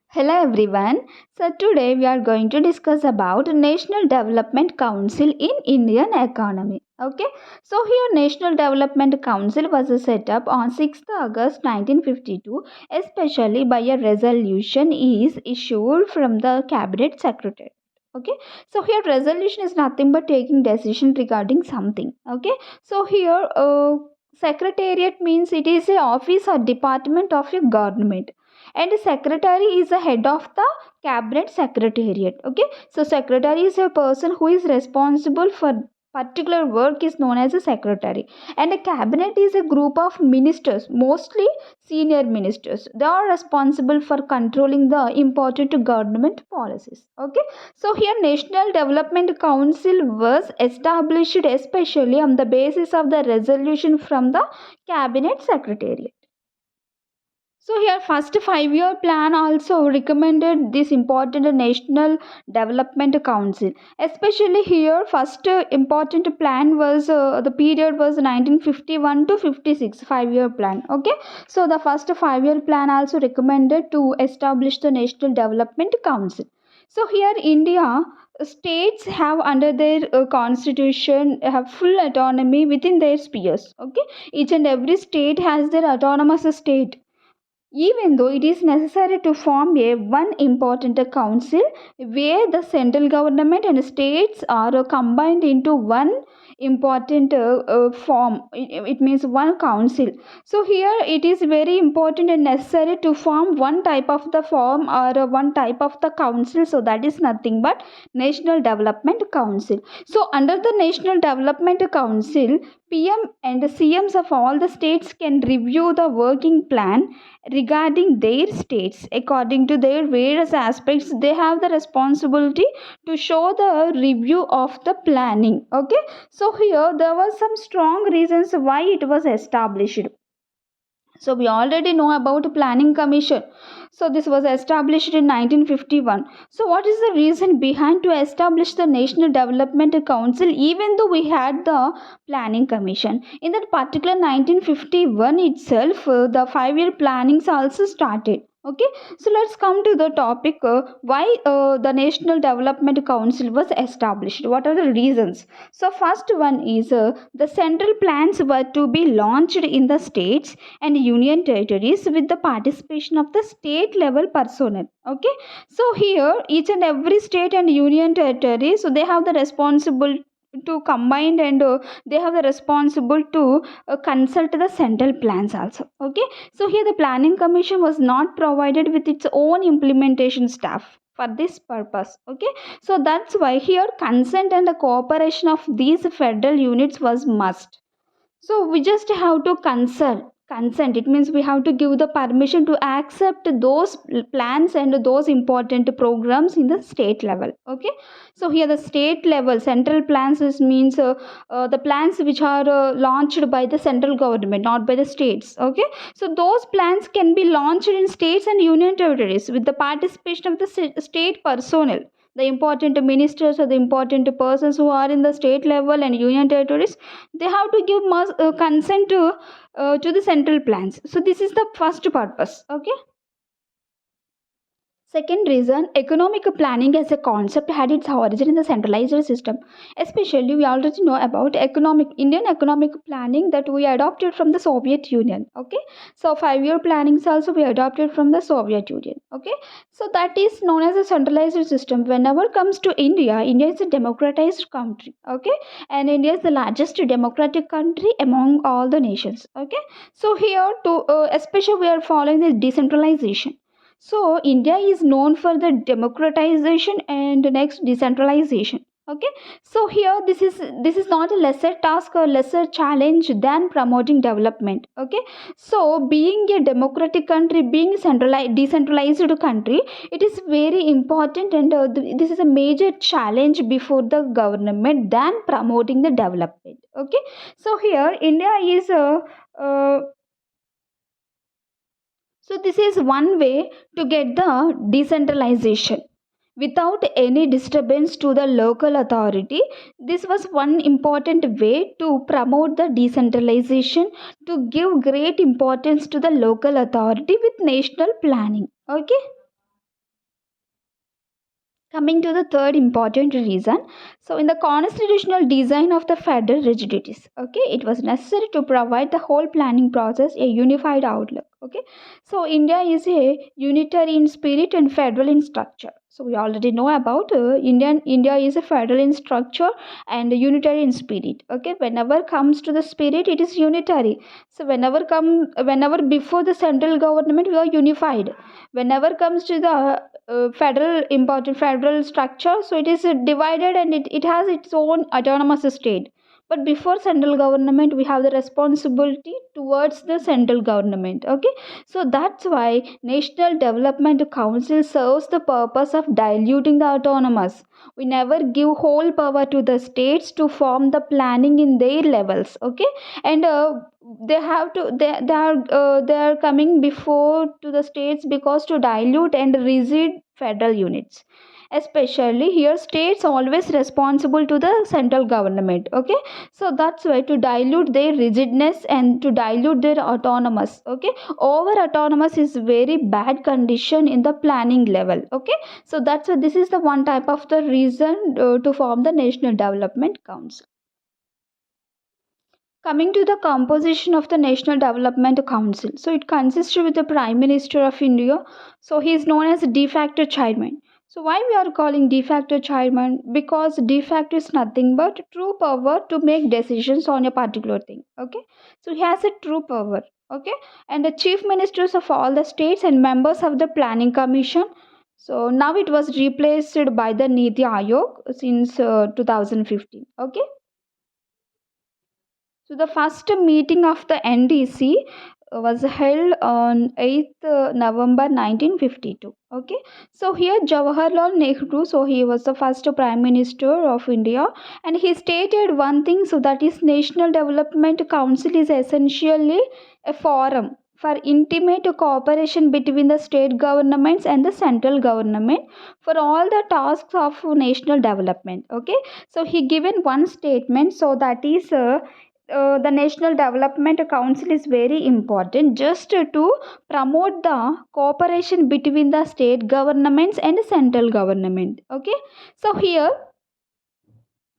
Hello everyone. So today we are going to discuss about National Development Council in Indian economy. Okay. So here National Development Council was set up on 6th August 1952, especially by a resolution is issued from the cabinet secretary. Okay. So here resolution is nothing but taking decision regarding something. Okay. So here secretariat means it is a office or department of a government, and secretary is the head of the cabinet secretariat. Okay, so secretary is a person who is responsible for particular work is known as a secretary, and a cabinet is a group of ministers, mostly senior ministers. They are responsible for controlling the important government policies. Okay, so here National Development Council was established especially on the basis of the resolution from the cabinet secretariat. So here first 5 year plan also recommended this important National Development Council. Especially here first important plan was the period was 1951 to 56 5 year plan. Okay. So the first 5 year plan also recommended to establish the National Development Council. So here India states have under their constitution have full autonomy within their spheres. Okay, each and every state has their autonomous state, even though it is necessary to form a one important council where the central government and states are combined into one important form. It means one council. So here it is very important and necessary to form one type of the form or one type of the council, so that is nothing but National Development Council. So under the National Development Council, PM and CMs of all the states can review the working plan regarding their states according to their various aspects. They have the responsibility to show the review of the planning. Okay, so here there was some strong reasons why it was established. So we already know about planning commission. So this was established in 1951. So what is the reason behind to establish the National Development Council even though we had the planning commission? In that particular 1951 itself, the 5 year plannings also started. Okay, so let's come to the topic, why the National Development Council was established. What are the reasons? So first one is the central plans were to be launched in the states and union territories with the participation of the state level personnel. Okay, so here each and every state and union territory, so they have the responsible to combine, and they have the responsible to consult the central plans also. Okay, so here the planning commission was not provided with its own implementation staff for this purpose. Okay, so that's why here consent and the cooperation of these federal units was must. So we just have to consent. It means we have to give the permission to accept those plans and those important programs in the state level. Okay, so here the state level central plans is means the plans which are launched by the central government, not by the states. Okay, so those plans can be launched in states and union territories with the participation of the state personnel. The important ministers or the important persons who are in the state level and union territories, they have to give consent to the central plans. So this is the first purpose. Okay. Second reason, economic planning as a concept had its origin in the centralized system. Especially, we already know about Indian economic planning that we adopted from the Soviet Union. Okay, so 5 year plannings also we adopted from the Soviet Union. Okay, so that is known as a centralized system. Whenever comes to India, India is a democratized country. Okay, and India is the largest democratic country among all the nations. Okay, so here to especially we are following the decentralization. So India is known for the democratization and next decentralization. Okay, so here this is not a lesser task or lesser challenge than promoting development. Okay, so being a democratic country, being centralized decentralized country, it is very important, and this is a major challenge before the government than promoting the development. Okay, so here India is a so this is one way to get the decentralization without any disturbance to the local authority. This was one important way to promote the decentralization, to give great importance to the local authority with national planning. Okay. Coming to the third important reason, so in the constitutional design of the federal rigidities, okay, it was necessary to provide the whole planning process a unified outlook. Okay, so India is a unitary in spirit and federal in structure. So we already know about India is a federal in structure and unitary in spirit. Okay, whenever comes to the spirit, it is unitary. So whenever before the central government, we are unified. Whenever comes to the federal important federal structure, so it is divided and it has its own autonomous state. But before central government, we have the responsibility towards the central government. Okay, so that's why National Development Council serves the purpose of diluting the autonomous. We never give whole power to the states to form the planning in their levels. Okay, and they are coming before to the states because to dilute and rigid federal units, especially here states always responsible to the central government. Okay, so that's why to dilute their rigidness and to dilute their autonomous. Okay, over autonomous is very bad condition in the planning level. Okay, so that's why this is the one type of the reason to form the National Development Council. Coming to the composition of the National Development Council, so it consists with the Prime Minister of India. So he is known as de facto chairman. So why we are calling de facto chairman? Because de facto is nothing but true power to make decisions on a particular thing. Okay, so he has a true power. Okay, and the chief ministers of all the states and members of the Planning Commission. So now it was replaced by the Niti Aayog since 2015. Okay. So the first meeting of the NDC was held on 8th November 1952. Okay, so here Jawaharlal Nehru, so he was the first Prime Minister of India, and he stated one thing, so that is National Development Council is essentially a forum for intimate cooperation between the state governments and the central government for all the tasks of national development. Okay, so he given one statement, so that is the National Development Council is very important just to promote the cooperation between the state governments and central government. Okay, so here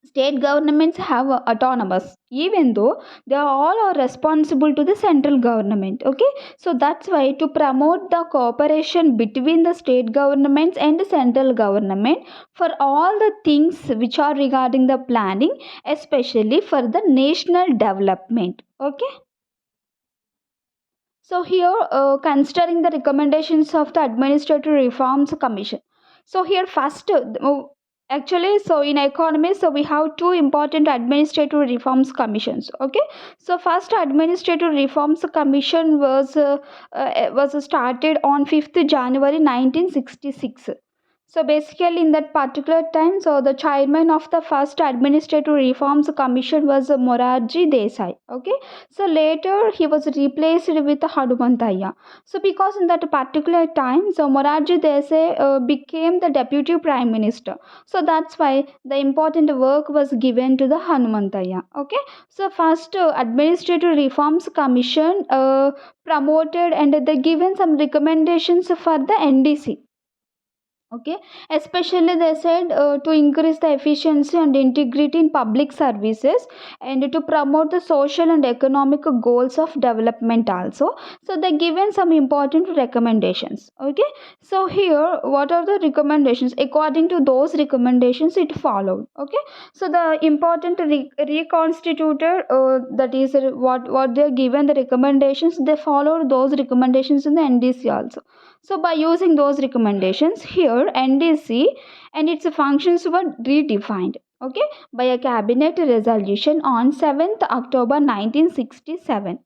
state governments have autonomous, even though they are all are responsible to the central government. Okay, so that's why to promote the cooperation between the state governments and the central government for all the things which are regarding the planning, especially for the national development. Okay, so here, considering the recommendations of the Administrative Reforms Commission. So here first, actually, so in economy, so we have two important administrative reforms commissions. Okay, so first Administrative Reforms Commission was started on 5th January 1966. So basically, in that particular time, so the chairman of the first Administrative Reforms Commission was Morarji Desai. Okay, so later he was replaced with Hanumantaya. So because in that particular time, so Morarji Desai became the deputy prime minister. So that's why the important work was given to the Hanumantaya. Okay, so first Administrative Reforms Commission promoted and they given some recommendations for the NDC. Okay, especially they said to increase the efficiency and integrity in public services and to promote the social and economic goals of development also. So they given some important recommendations. Okay, so here what are the recommendations? According to those recommendations it followed. Okay, so the important reconstituted, that is what they are given the recommendations, they followed those recommendations in the NDC also. So by using those recommendations, here NDC and its functions were redefined, okay, by a cabinet resolution on 7th October 1967.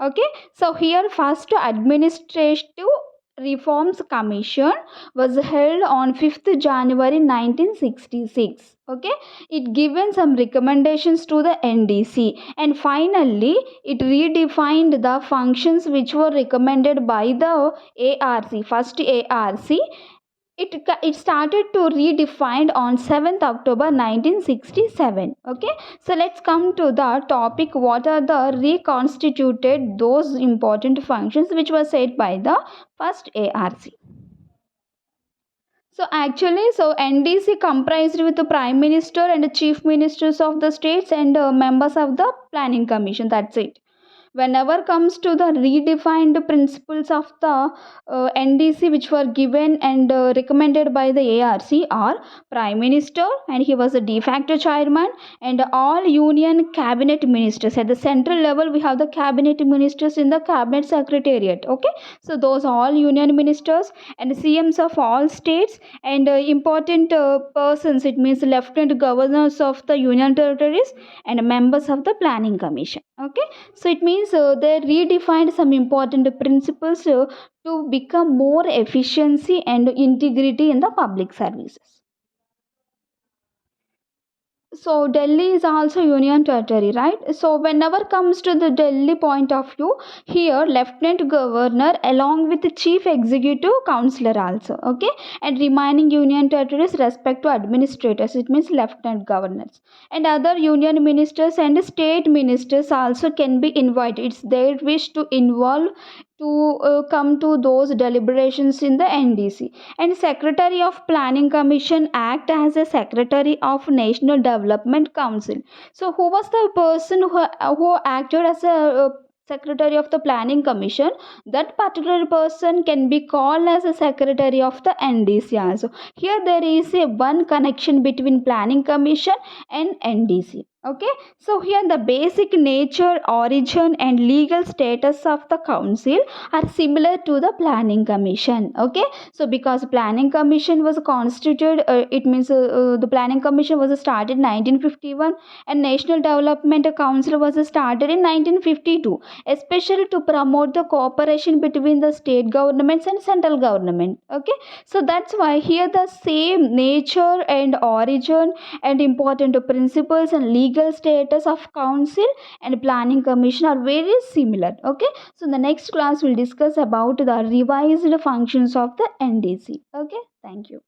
Okay, so here first administrative reforms commission was held on 5th January 1966. Okay, it given some recommendations to the NDC and finally it redefined the functions which were recommended by the ARC, first ARC. It started to redefine on 7th October 1967. Okay, so let's come to the topic, what are the reconstituted those important functions which were said by the first ARC. So actually, so NDC comprised with the prime minister and the chief ministers of the states and members of the planning commission. That's it. Whenever comes to the redefined principles of the NDC, which were given and recommended by the ARC, are prime minister, and he was a de facto chairman, and all union cabinet ministers. At the central level, we have the cabinet ministers in the cabinet secretariat. Okay, so those all union ministers and CMs of all states and important persons. It means lieutenant governors of the union territories and members of the planning commission. Okay, so it means they redefined some important principles to become more efficiency and integrity in the public services. So Delhi is also union territory, right? So whenever comes to the Delhi point of view, here lieutenant governor along with the chief executive councillor also, okay, and remaining union territories respect to administrators, it means lieutenant governors, and other union ministers and state ministers also can be invited. It's their wish to involve to come to those deliberations in the NDC. And Secretary of Planning Commission act as a Secretary of National Development Council. So who was the person who acted as a Secretary of the Planning Commission? That particular person can be called as a Secretary of the NDC also. Here there is a one connection between Planning Commission and NDC. Okay, so here the basic nature, origin and legal status of the council are similar to the planning commission. Okay, so because planning commission was constituted, it means the planning commission was started in 1951 and national development council was started in 1952, especially to promote the cooperation between the state governments and central government. Okay, so that's why here the same nature and origin and important principles and legal status of council and planning commission are very similar. Okay, so in the next class we'll discuss about the revised functions of the NDC. Okay, thank you.